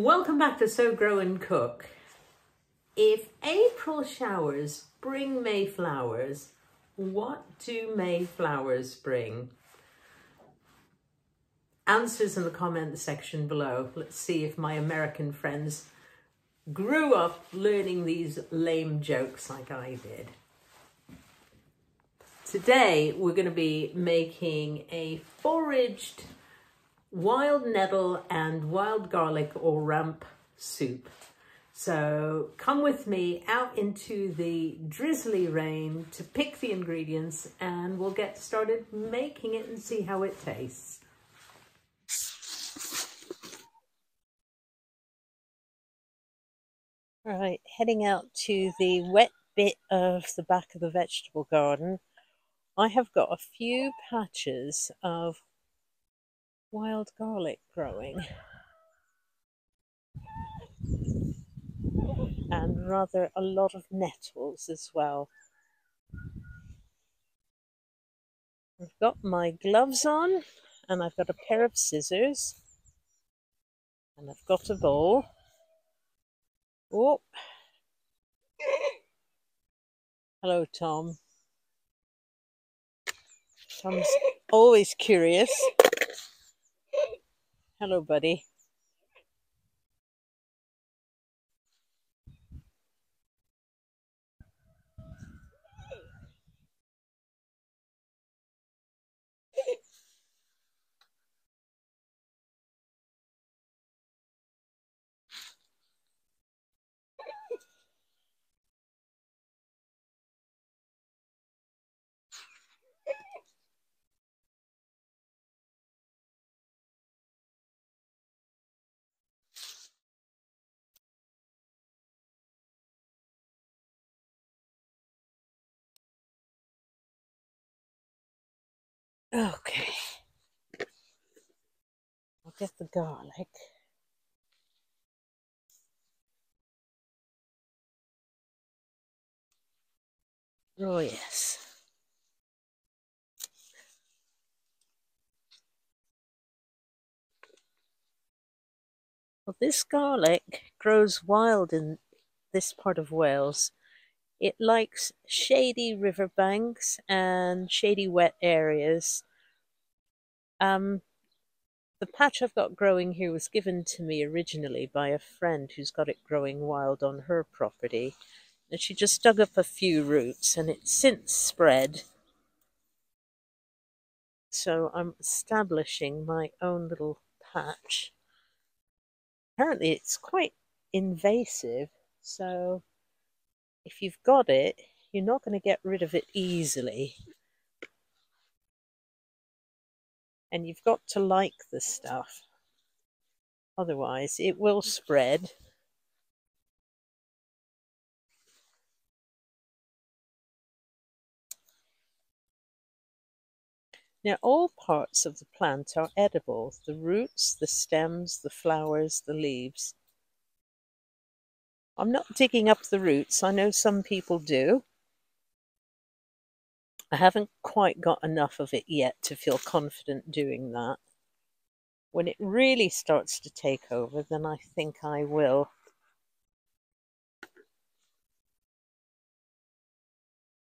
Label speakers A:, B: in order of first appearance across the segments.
A: Welcome back to Sow, Grow and Cook. If April showers bring May flowers, what do May flowers bring? Answers in the comment section below. Let's see if my American friends grew up learning these lame jokes like I did. Today we're going to be making a foraged wild nettle and wild garlic or ramp soup. So come with me out into the drizzly rain to pick the ingredients, and we'll get started making it and see how it tastes. All right, heading out to the wet bit of the back of the vegetable garden. I have got a few patches of wild garlic growing and rather a lot of nettles as well. I've got my gloves on and I've got a pair of scissors and I've got a bowl. Oh, hello Tom. Tom's always curious. Hello buddy. Okay, I'll get the garlic. Oh yes. Well, this garlic grows wild in this part of Wales. It likes shady riverbanks and shady wet areas. The patch I've got growing here was given to me originally by a friend who's got it growing wild on her property. And she just dug up a few roots and it's since spread. So I'm establishing my own little patch. Apparently it's quite invasive, so if you've got it, you're not going to get rid of it easily. And you've got to like the stuff. Otherwise, it will spread. Now, all parts of the plant are edible. The roots, the stems, the flowers, the leaves. I'm not digging up the roots. I know some people do. I haven't quite got enough of it yet to feel confident doing that. When it really starts to take over, then I think I will.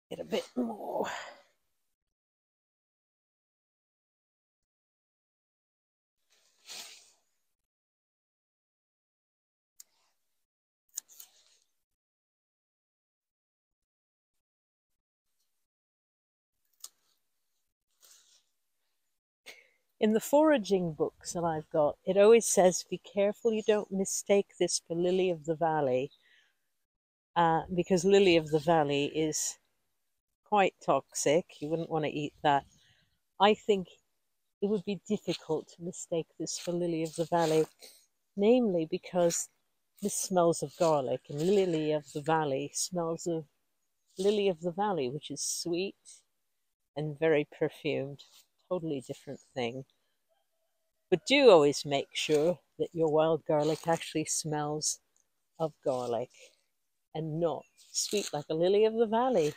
A: Get a bit more. In the foraging books that I've got, it always says, be careful you don't mistake this for lily of the valley, because lily of the valley is quite toxic. You wouldn't want to eat that. I think it would be difficult to mistake this for lily of the valley, namely because this smells of garlic, and lily of the valley smells of lily of the valley, which is sweet and very perfumed. Totally different thing. But do always make sure that your wild garlic actually smells of garlic and not sweet like a lily of the valley.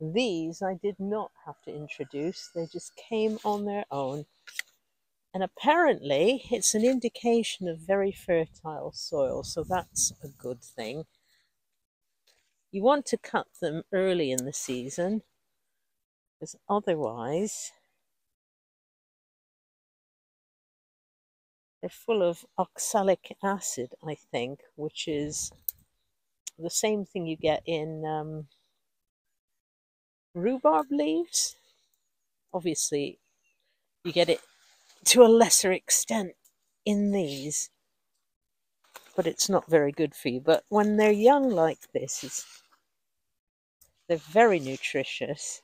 A: These I did not have to introduce, they just came on their own. And apparently it's an indication of very fertile soil, so that's a good thing. You want to cut them early in the season, because otherwise they're full of oxalic acid, I think, which is the same thing you get in rhubarb leaves. Obviously, you get it to a lesser extent in these, but it's not very good for you. But when they're young like this, they're very nutritious.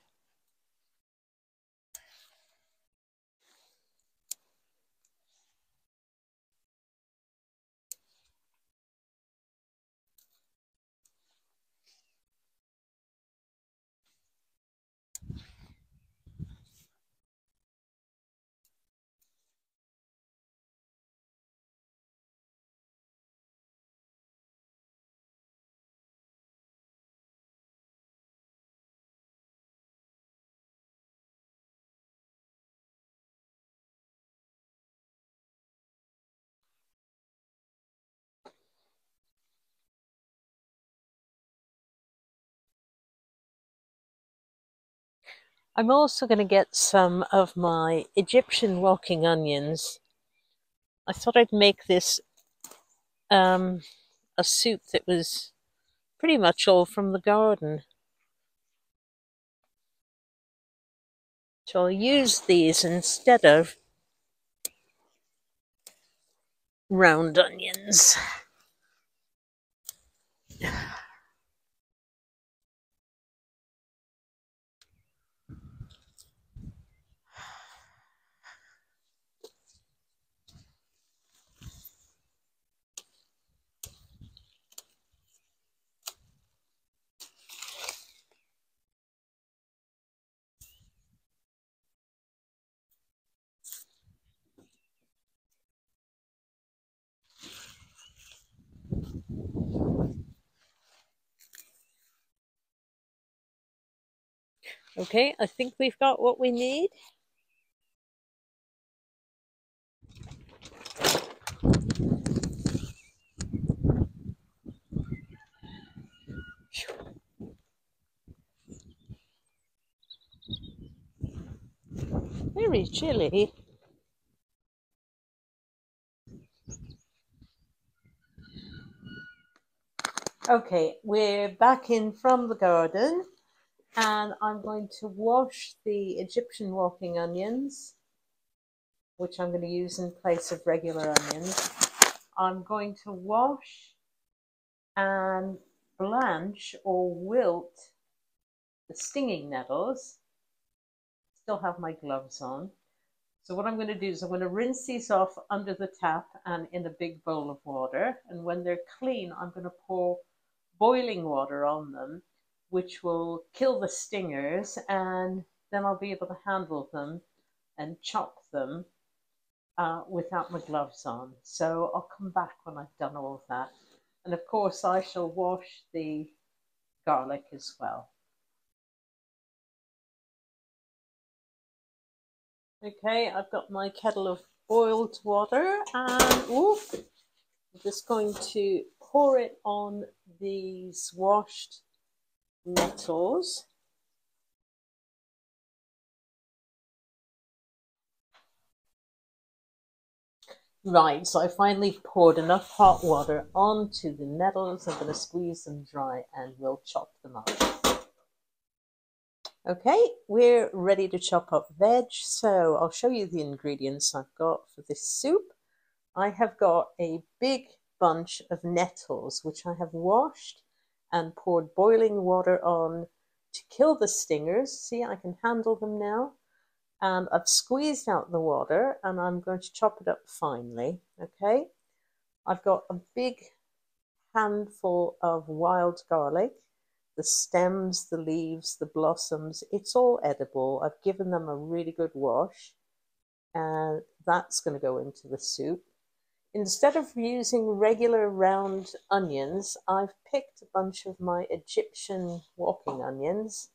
A: I'm also going to get some of my Egyptian walking onions. I thought I'd make this a soup that was pretty much all from the garden. So I'll use these instead of round onions. Okay, I think we've got what we need. Very chilly. Okay, we're back in from the garden, and I'm going to wash the Egyptian walking onions, which I'm going to use in place of regular onions. I'm going to wash and blanch or wilt the stinging nettles. Still have my gloves on. So what I'm going to do is I'm going to rinse these off under the tap and in a big bowl of water. And when they're clean, I'm going to pour boiling water on them, which will kill the stingers, and then I'll be able to handle them and chop them without my gloves on. So I'll come back when I've done all of that. And of course, I shall wash the garlic as well. Okay, I've got my kettle of boiled water, and I'm just going to pour it on these washed nettles. Right, so I finally poured enough hot water onto the nettles. I'm going to squeeze them dry and we'll chop them up. Okay, we're ready to chop up veg, so I'll show you the ingredients I've got for this soup. I have got a big bunch of nettles, which I have washed and poured boiling water on to kill the stingers. See, I can handle them now. And I've squeezed out the water, and I'm going to chop it up finely, okay? I've got a big handful of wild garlic, the stems, the leaves, the blossoms. It's all edible. I've given them a really good wash, and that's going to go into the soup. Instead of using regular round onions, I've picked a bunch of my Egyptian walking onions,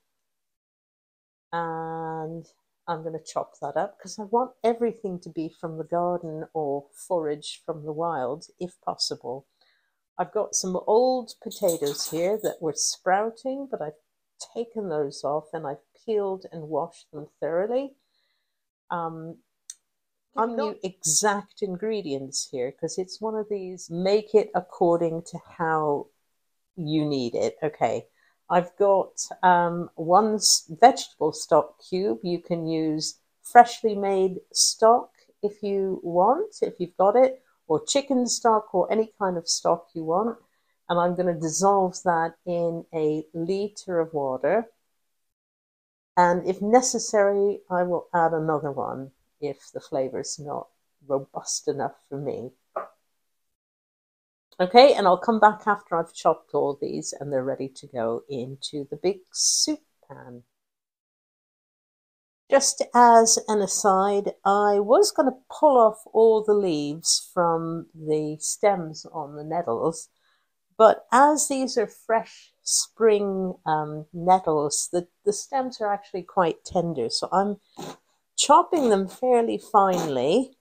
A: And I'm going to chop that up because I want everything to be from the garden or forage from the wild if possible. I've got some old potatoes here that were sprouting, but I've taken those off and I've peeled and washed them thoroughly. I'm giving you exact ingredients here because it's one of these make it according to how you need it. Okay, I've got one vegetable stock cube. You can use freshly made stock if you want, if you've got it, or chicken stock or any kind of stock you want. And I'm going to dissolve that in a liter of water. And if necessary, I will add another one if the flavor's not robust enough for me. Okay, and I'll come back after I've chopped all these and they're ready to go into the big soup pan. Just as an aside, I was going to pull off all the leaves from the stems on the nettles, but as these are fresh spring nettles, the stems are actually quite tender, so I'm chopping them fairly finely.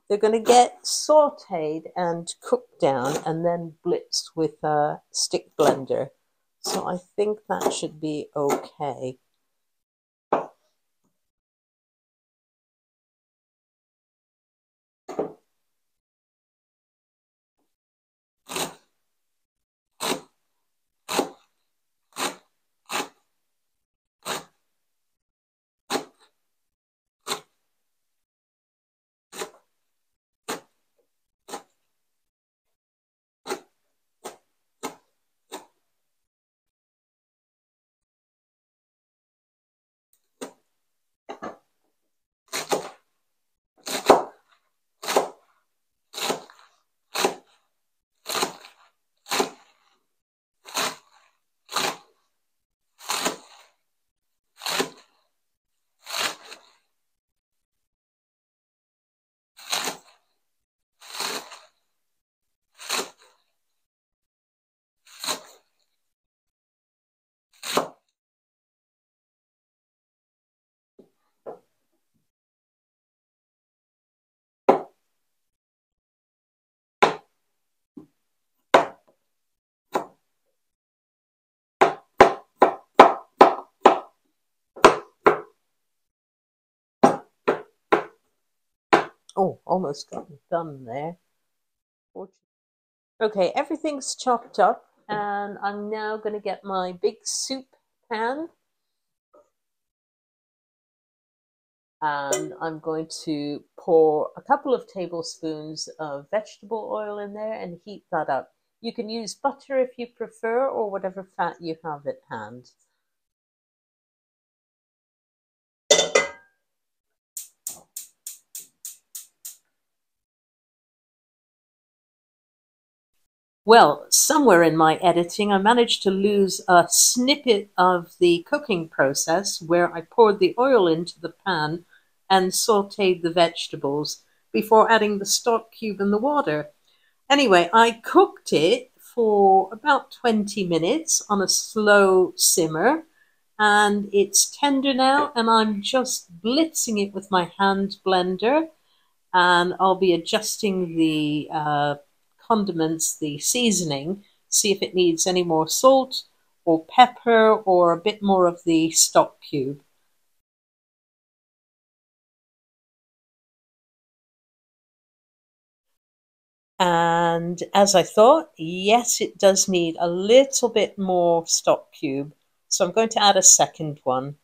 A: They're going to get sauteed and cooked down and then blitzed with a stick blender. So I think that should be okay. Oh, almost got it done there. Okay, everything's chopped up and I'm now going to get my big soup pan and I'm going to pour a couple of tablespoons of vegetable oil in there and heat that up. You can use butter if you prefer or whatever fat you have at hand. Well, somewhere in my editing, I managed to lose a snippet of the cooking process where I poured the oil into the pan and sauteed the vegetables before adding the stock cube and the water. Anyway, I cooked it for about 20 minutes on a slow simmer, and it's tender now, and I'm just blitzing it with my hand blender, and I'll be adjusting the condiments, the seasoning, see if it needs any more salt or pepper or a bit more of the stock cube. And as I thought, yes, it does need a little bit more stock cube. So I'm going to add a second one.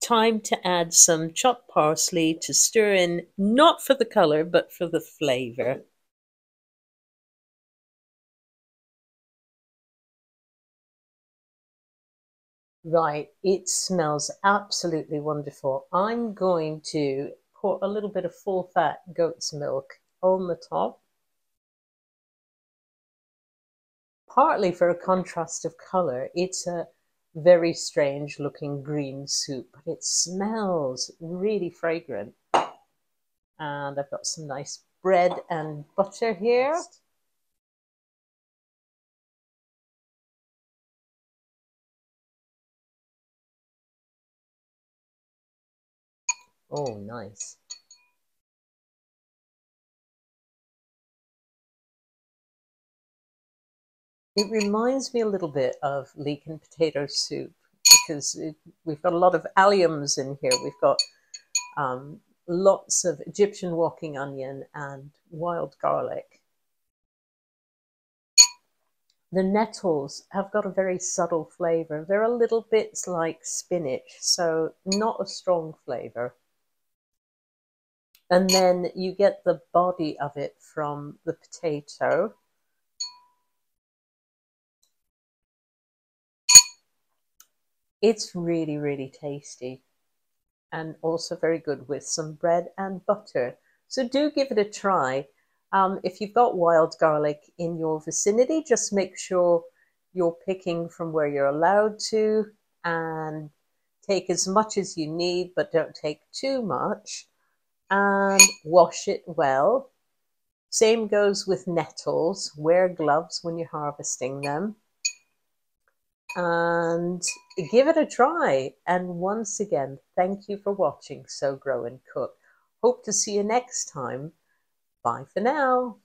A: Time to add some chopped parsley to stir in, not for the color, but for the flavor. Right, it smells absolutely wonderful. I'm going to pour a little bit of full fat goat's milk on the top, partly for a contrast of color. It's a very strange looking green soup, but it smells really fragrant. And I've got some nice bread and butter here. Oh, nice. It reminds me a little bit of leek and potato soup because we've got a lot of alliums in here. We've got lots of Egyptian walking onion and wild garlic. The nettles have got a very subtle flavor. They're a little bit like spinach, so not a strong flavor. And then you get the body of it from the potato. It's really, really tasty and also very good with some bread and butter. So do give it a try. If you've got wild garlic in your vicinity, just make sure you're picking from where you're allowed to and take as much as you need, but don't take too much, and wash it well. Same goes with nettles. Wear gloves when you're harvesting them. And give it a try. And once again, thank you for watching Sow Grow and Cook. Hope to see you next time. Bye for now.